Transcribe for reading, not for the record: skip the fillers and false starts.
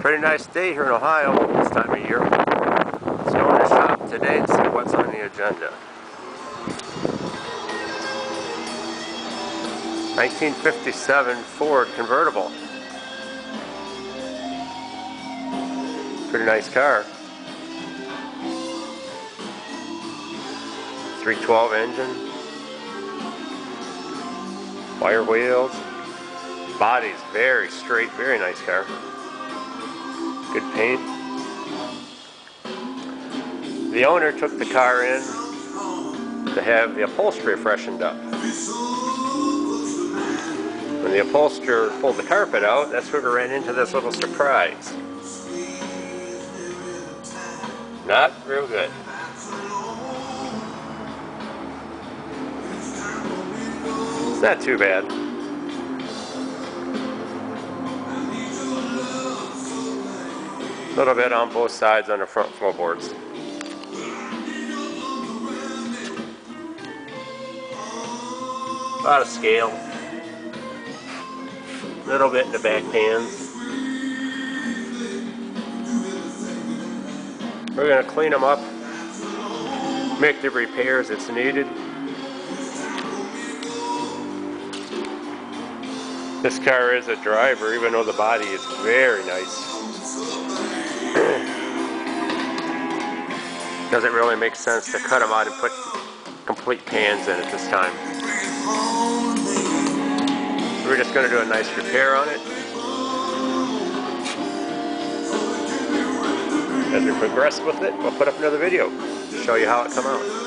Pretty nice day here in Ohio this time of year. Let's go in the shop today and see what's on the agenda. 1957 Ford convertible. Pretty nice car. 312 engine. Wire wheels. Body's very straight, very nice car. Good paint. The owner took the car in to have the upholstery freshened up. When the upholsterer pulled the carpet out, that's where we ran into this little surprise. Not real good. It's not too bad. A little bit on both sides on the front floorboards. A lot of scale. A little bit in the back pans. We're going to clean them up, make the repairs that's needed. This car is a driver, even though the body is very nice. Doesn't really make sense to cut them out and put complete pans in at this time. We're just going to do a nice repair on it. As we progress with it, we'll put up another video to show you how it come out.